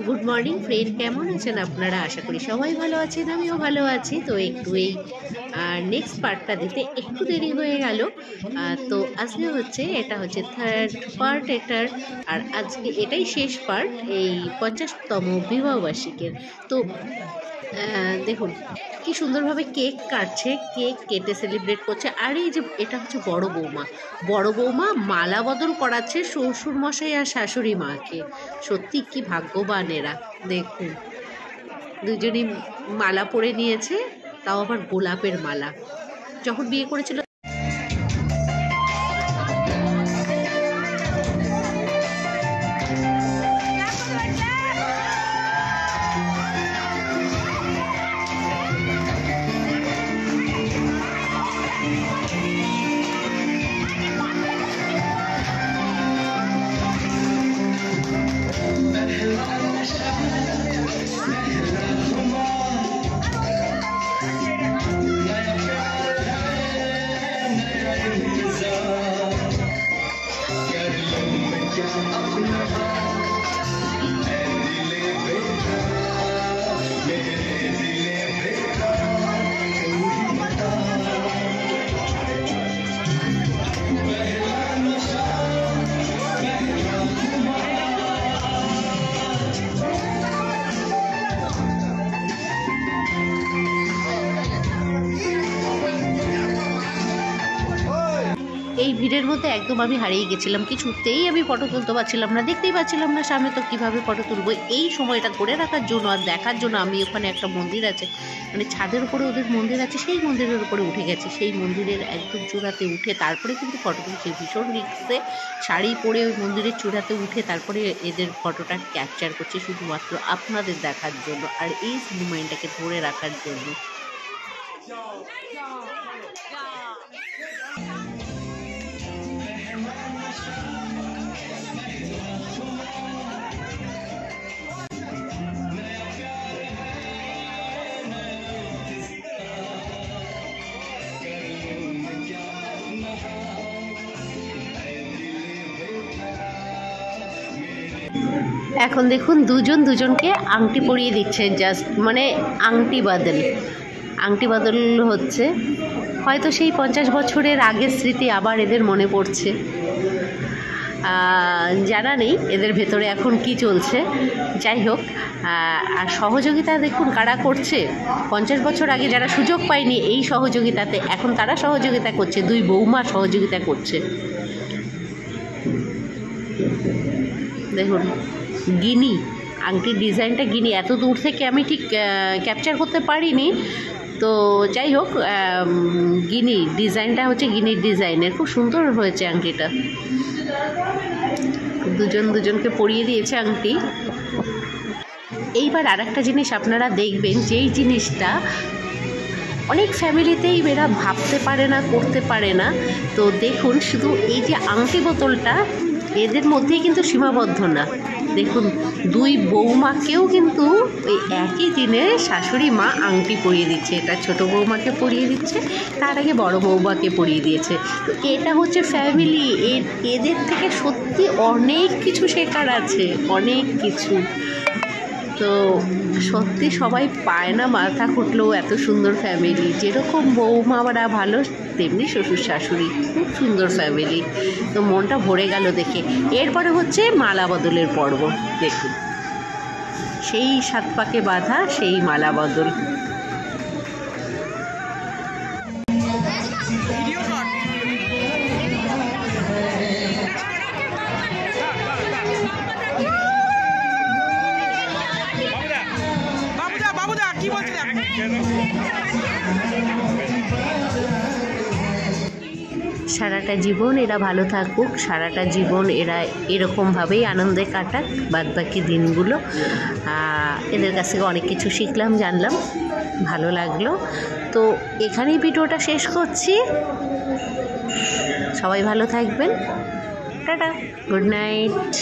Good morning friend, কেমন আছেন আপনারা? আশা করি সবাই ভালো আছেন, আমিও ভালো আছি। তো একটু এই নেক্সট পার্টটা দিতে একটু দেরি হয়ে গেল। তো আজকে এটা হচ্ছে থার্ড পার্ট এটার। আর আজকে এটাই শেষ পার্ট এই 50তম বিবাহবার্ষিকের। তো দেখুন কি সুন্দরভাবে কেক কাটছে, কেক কেটে সেলিব্রেট করছে। আর এই যে এটা হচ্ছে বড় বৌমা মালা বদল করাচ্ছে শ্বশুর মশাই আর শাশুড়ি মাকে। সত্যি কি ভাগ্যবান এরা। দেখুন দুজনই মালা পরে নিয়েছে, তাও আবার গোলাপের মালা। যখন বিয়ে করেছিল এই ভিড়ের মধ্যে একদম আমি হারিয়ে গেছিলাম। কিছুতেই আমি ফটো তুলতে পারছিলাম না, দেখতেই পাচ্ছিলাম না সামনে। তো কীভাবে ফটো তুলবো? এই সময়টা ধরে রাখার জন্য আর দেখার জন্য আমি ওখানে একটা মন্দির আছে, মানে ছাদের উপরে ওদের মন্দির আছে, সেই মন্দিরের উপরে উঠে গেছি। সেই মন্দিরের একদম চূড়াতে উঠে তারপরে কিন্তু ফটো তুলছি। ভীষণ রিক্সে শাড়ি পরে ওই মন্দিরের চূড়াতে উঠে তারপরে এদের ফটোটা ক্যাপচার করছি, শুধুমাত্র আপনাদের দেখার জন্য আর এই মুভমেন্টটাকে ধরে রাখার জন্য। এখন দেখুন দুজনকে আংটি পরিয়ে দিচ্ছে, জাস্ট মানে আংটি বদল হচ্ছে। হয়তো সেই 50 বছরের আগের স্মৃতি আবার এদের মনে পড়ছে। জানা নেই এদের ভেতরে এখন কি চলছে। যাই হোক, আর সহযোগিতা দেখুন কারা করছে। 50 বছর আগে যারা সুযোগ পায়নি এই সহযোগিতাতে, এখন তারা সহযোগিতা করছে। দুই বৌমা সহযোগিতা করছে। দেখুন গিনি আংটির ডিজাইনটা, গিনি এত দূর থেকে আমি ঠিক ক্যাপচার করতে পারিনি। তো যাই হোক, গিনি ডিজাইনটা হচ্ছে গিনির ডিজাইনের, খুব সুন্দর হয়েছে আংটিটা। দুজনকে পরিয়ে দিয়েছে আংটি। এইবার আর একটা জিনিস আপনারা দেখবেন, যেই জিনিসটা অনেক ফ্যামিলিতেই এরা ভাবতে পারে না, করতে পারে না। তো দেখুন শুধু এই যে আংটি বোতলটা এদের মধ্যেই কিন্তু সীমাবদ্ধ না। দেখুন দুই বৌমাকেও কিন্তু ওই একই দিনে শাশুড়ি মা আংটি পরিয়ে দিচ্ছে। এটা ছোট বৌমাকে পরিয়ে দিচ্ছে, তার আগে বড় বৌমাকে পরিয়ে দিয়েছে। তো এটা হচ্ছে ফ্যামিলি। এদের থেকে সত্যি অনেক কিছু শেখার আছে, অনেক কিছু। তো সত্যি সবাই পায় না মাথা খুঁটলেও এত সুন্দর ফ্যামিলি। যেরকম বৌমারা ভালো, তেমনি শ্বশুর শাশুড়ি, খুব সুন্দর ফ্যামিলি। তো মনটা ভরে গেল দেখে। এরপরে হচ্ছে মালা বদলের পর্ব। দেখুন সেই 7 পাকে বাঁধা সেই মালা বদল। সারাটা জীবন এরা ভালো থাকুক, সারাটা জীবন এরা এরকমভাবেই আনন্দে কাটাক বাদবাকি দিনগুলো। এদের কাছ থেকে অনেক কিছু শিখলাম, জানলাম, ভালো লাগলো। তো এখানেই ভিডিওটা শেষ করছি। সবাই ভালো থাকবেন। Tata, good night.